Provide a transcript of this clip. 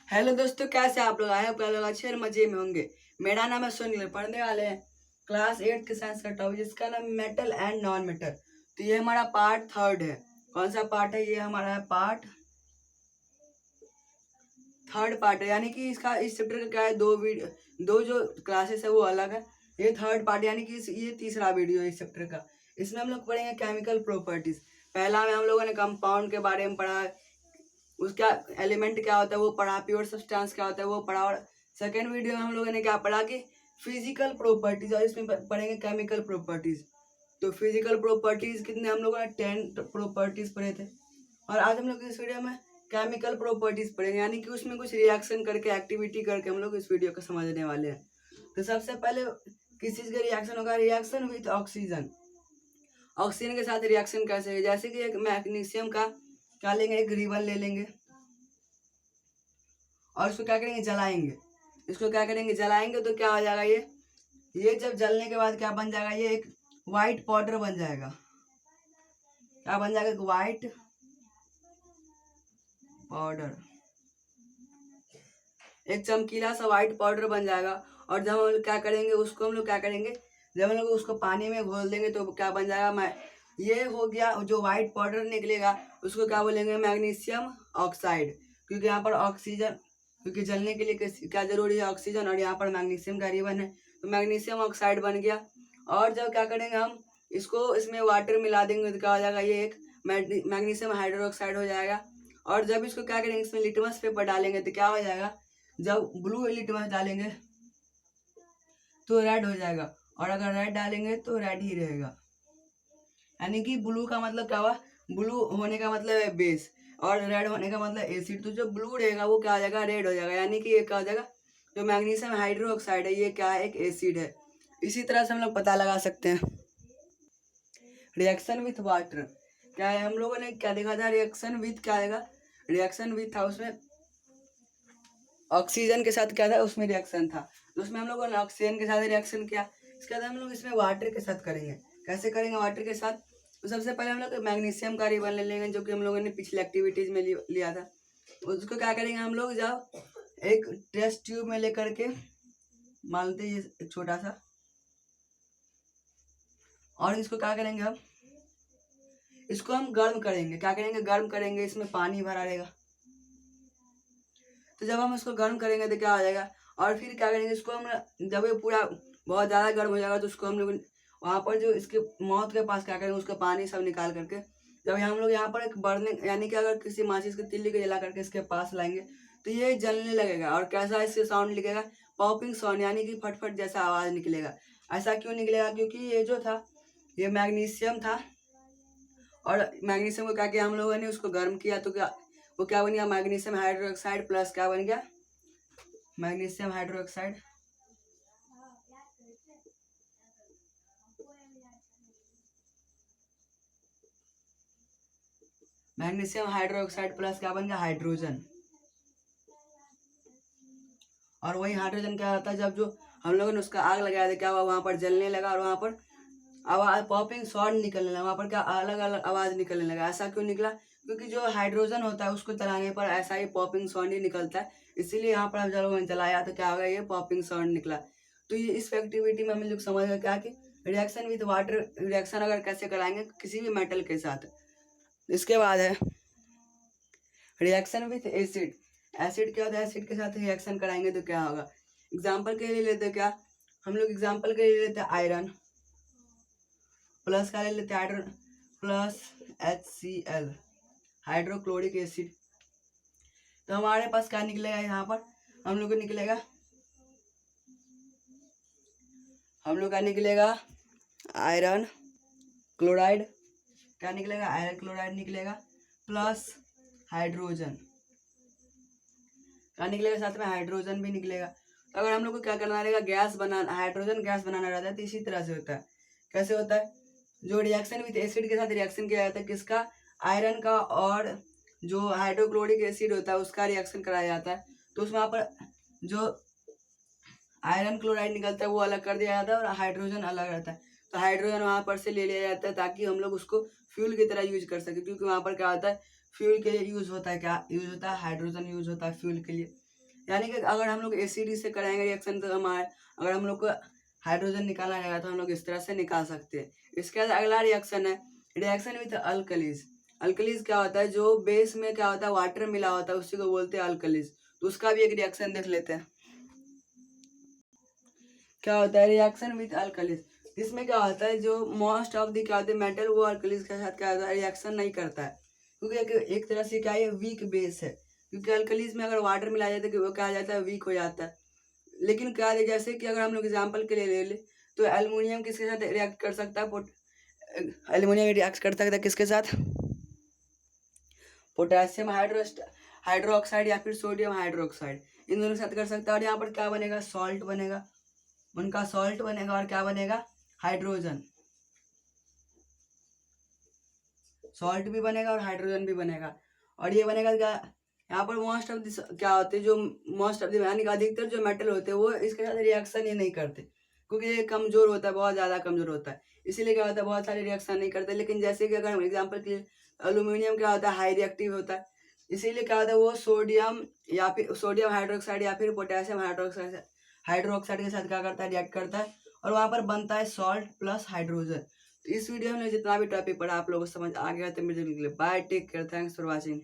Hello दोस्तों, कैसे आप लोग आए हो? आप लोग अच्छे और मजे में होंगे। मेरा नाम है सुनील, पढ़ने वाले हैं क्लास 8 के साइंस का टॉपिक जिसका नाम मेटल एंड नॉन मेटल। तो ये हमारा पार्ट थर्ड है। कौन सा पार्ट है? ये हमारा है पार्ट थर्ड पार्ट है, यानी कि इसका इस चैप्टर का क्या है, दो जो क्लासेस है वो अलग है। ये थर्ड पार्ट यानी कि ये तीसरा वीडियो है इस चैप्टर का। इसमें हम लोग पढ़ेंगे केमिकल प्रॉपर्टीज। पहला में हम लोगों ने कंपाउंड के बारे में पढ़ा, उसका एलिमेंट क्या होता है वो पढ़ा, प्योर सब्सटेंस क्या होता है वो पढ़ा। और सेकेंड वीडियो में हम लोगों ने क्या पढ़ा कि फिजिकल प्रॉपर्टीज, और इसमें पढ़ेंगे केमिकल प्रॉपर्टीज। तो फिजिकल प्रॉपर्टीज कितने हम लोगों ने 10 प्रॉपर्टीज पढ़े थे, और आज हम लोग इस वीडियो में केमिकल प्रॉपर्टीज पढ़ेंगे, यानी कि उसमें कुछ रिएक्शन करके एक्टिविटी करके हम लोग इस वीडियो को समझने वाले हैं। तो सबसे पहले किस चीज़ का रिएक्शन होगा? Reaction with oxygen. ऑक्सीजन के साथ रिएक्शन कैसे है? जैसे कि एक मैग्नीशियम का क्या लेंगे, एक रिबन ले लेंगे और इसको क्या करेंगे, जलाएंगे। इसको क्या करेंगे, जलाएंगे। तो क्या हो जाएगा, ये जब जलने के बाद क्या बन जाएगा, ये एक वाइट पाउडर बन जाएगा। क्या बन जाएगा? एक वाइट पाउडर, एक चमकीला सा वाइट पाउडर बन जाएगा। और जब हम लोग क्या करेंगे, उसको हम लोग क्या करेंगे, जब हम लोग उसको पानी में घोल देंगे तो क्या बन जाएगा, ये हो गया। जो वाइट पाउडर निकलेगा उसको क्या बोलेंगे, मैग्नीशियम ऑक्साइड। क्योंकि यहाँ पर ऑक्सीजन, क्योंकि जलने के लिए क्या जरूरी है, ऑक्सीजन, और यहाँ पर मैग्नीशियम का रिबन है तो मैग्नीशियम ऑक्साइड बन गया। और जब क्या करेंगे हम, इसको इसमें वाटर मिला देंगे तो क्या हो जाएगा, ये एक मैग्नीशियम हाइड्रोक्साइड हो जाएगा। और जब इसको क्या करेंगे, इसमें लिटमस पेपर डालेंगे तो क्या हो जाएगा, जब ब्लू लिटमस डालेंगे तो रेड हो जाएगा, और अगर रेड डालेंगे तो रेड ही रहेगा। यानी कि ब्लू का मतलब क्या हुआ, ब्लू होने का मतलब है बेस, और रेड होने का मतलब एसिड। तो जो ब्लू रहेगा वो क्या हो जाएगा, रेड हो जाएगा। यानी कि ये क्या हो जाएगा, जो मैग्नीशियम हाइड्रोक्साइड है ये क्या है, एक एसिड है। इसी तरह से हम लोग पता लगा सकते हैं। रिएक्शन विथ वाटर क्या है, हम लोगों ने क्या देखा था, रिएक्शन विथ क्या आएगा, रिएक्शन विथ था, उसमें ऑक्सीजन के साथ क्या था, उसमें रिएक्शन था। तो उसमें हम लोगों ने ऑक्सीजन के साथ रिएक्शन किया। इसके बाद हम लोग इसमें वाटर के साथ करेंगे। कैसे करेंगे वाटर के साथ? तो सबसे पहले हम लोग मैग्नीशियम का रिबन ले लेंगे, जो कि हम लोगों ने पिछले एक्टिविटीज में लिया था। उसको क्या करेंगे हम लोग, जब एक टेस्ट ट्यूब में लेकर के, मानते ये छोटा सा, और इसको क्या करेंगे हम, इसको हम गर्म करेंगे। क्या करेंगे, गर्म करेंगे। इसमें पानी भरा रहेगा। तो जब हम इसको गर्म करेंगे तो क्या हो जाएगा, और फिर क्या करेंगे, इसको हम जब ये पूरा बहुत ज़्यादा गर्म हो जाएगा तो उसको हम लोग वहाँ पर जो इसके मौत के पास क्या करेंगे, उसका पानी सब निकाल करके, जब हम लोग यहाँ पर एक बर्निंग, यानी कि अगर किसी माचिस की तिल्ली को जला करके इसके पास लाएंगे तो ये जलने लगेगा। और कैसा इससे साउंड निकलेगा, पॉपिंग साउंड, यानी कि फटफट जैसा आवाज़ निकलेगा। ऐसा क्यों निकलेगा, क्योंकि ये जो था ये मैग्नीशियम था, और मैग्नीशियम को क्या किया हम लोगों ने, उसको गर्म किया तो क्या वो क्या बन गया, मैग्नीशियम हाइड्रोक्साइड प्लस क्या बन गया, magnesium hydroxide. Magnesium hydroxide plus क्या बन गया, हाइड्रोजन। और वही हाइड्रोजन क्या होता है, जब जो हम लोगों ने उसका आग लगाया था क्या हुआ, वहाँ पर जलने लगा, और वहाँ पर आवाज पॉपिंग साउंड निकलने लगा। वहाँ पर क्या अलग अलग आवाज़ निकलने लगा। ऐसा क्यों निकला, क्योंकि जो हाइड्रोजन होता है उसको जलाने पर ऐसा ही पॉपिंग साउंड ही निकलता है। इसीलिए यहाँ पर जब जलाया तो क्या होगा, ये पॉपिंग साउंड निकला। तो ये इस एक्टिविटी में हम लोग समझ गए क्या कि रिएक्शन विथ वाटर, रिएक्शन अगर कैसे कराएंगे किसी भी मेटल के साथ। इसके बाद है रिएक्शन विथ एसिड। एसिड क्या होता है, एसिड के साथ रिएक्शन कराएंगे तो क्या होगा। एग्जाम्पल के लिए लेते क्या, हम लोग एग्जाम्पल के लिए लेते हैं आयरन प्लस क्या ले लेते हैं, hydro plus HCl, hydrochloric acid. तो हमारे पास क्या निकलेगा, यहाँ पर हम लोग को निकलेगा, हम लोग का निकलेगा आयरन क्लोराइड। क्या निकलेगा, आयरन क्लोराइड निकलेगा प्लस हाइड्रोजन। क्या निकलेगा, साथ में हाइड्रोजन भी निकलेगा। तो अगर हम लोग को क्या करना रहेगा, गैस बनाना, हाइड्रोजन गैस बनाना रहता है तो इसी तरह से होता है। कैसे होता है, जो रिएक्शन विथ एसिड के साथ रिएक्शन किया जाता है किसका, आयरन का, और जो हाइड्रोक्लोरिक एसिड होता है उसका रिएक्शन कराया जाता है। तो उसमें वहाँ पर जो आयरन क्लोराइड निकलता है वो अलग कर दिया जाता है, और हाइड्रोजन अलग रहता है। तो हाइड्रोजन वहाँ पर से ले लिया जाता है ताकि हम लोग उसको फ्यूल की तरह यूज कर सके, क्योंकि वहाँ पर क्या होता है, फ्यूल के लिए यूज होता है, क्या यूज होता है, हाइड्रोजन यूज होता है फ्यूल के लिए। यानी कि अगर हम लोग एसिड से कराएंगे रिएक्शन तो हमारे अगर हम लोग को हाइड्रोजन निकालना रहेगा तो हम लोग इस तरह से निकाल सकते हैं। इसके बाद अगला रिएक्शन है रिएक्शन विद अल्कलीज। अल्कलीज क्या होता है, जो बेस में क्या होता है वाटर मिला होता है उसी को बोलते हैं अल्कलीज। तो उसका भी एक रिएक्शन देख लेते हैं क्या होता है रिएक्शन विद अल्कलीज। इसमें क्या होता है जो मोस्ट ऑफ द क्या होते हैं मेटल वो अल्कलीज के साथ क्या होता है रिएक्शन नहीं करता है, क्योंकि एक तरह से क्या है वीक बेस है, क्योंकि अल्कलीज में अगर वाटर मिलाया जाता है कि वो क्या आ जाता है वीक हो जाता है। लेकिन क्या है जैसे कि अगर हम लोग एग्जाम्पल के लिए ले ले तो एल्युमिनियम किसके साथ रिएक्ट कर सकता है, एल्युमिनियम रिएक्ट कर सकता है किसके साथ, पोटेशियम हाइड्रोक्साइड या फिर सोडियम हाइड्रोक्साइड, इन दोनों के साथ कर सकता है। और यहाँ पर क्या बनेगा सॉल्ट बनेगा, उनका सॉल्ट बनेगा और क्या बनेगा हाइड्रोजन, सॉल्ट भी बनेगा और हाइड्रोजन भी बनेगा। और ये बनेगा क्या यहाँ पर मोस्ट ऑफ क्या होते हैं जो मोस्ट ऑफ यानी कि अधिकतर जो मेटल होते हैं वो इसके साथ रिएक्शन ही नहीं करते, क्योंकि ये कमजोर होता है, बहुत ज़्यादा कमजोर होता है, इसीलिए क्या होता है बहुत सारे रिएक्शन नहीं करते। लेकिन जैसे कि अगर हम एग्जाम्पल के लिए एल्यूमिनियम क्या होता है हाई रिएक्टिव होता है, इसीलिए क्या होता है वो सोडियम या फिर सोडियम हाइड्रोक्साइड या फिर पोटेशियम हाइड्रोक्साइड के साथ क्या करता है रिएक्ट करता है और वहाँ पर बनता है सॉल्ट प्लस हाइड्रोजन। तो इस वीडियो में जितना भी टॉपिक पढ़ा आप लोगों को समझ आ गया तो मेरे लिए bye, take care, thanks for watching.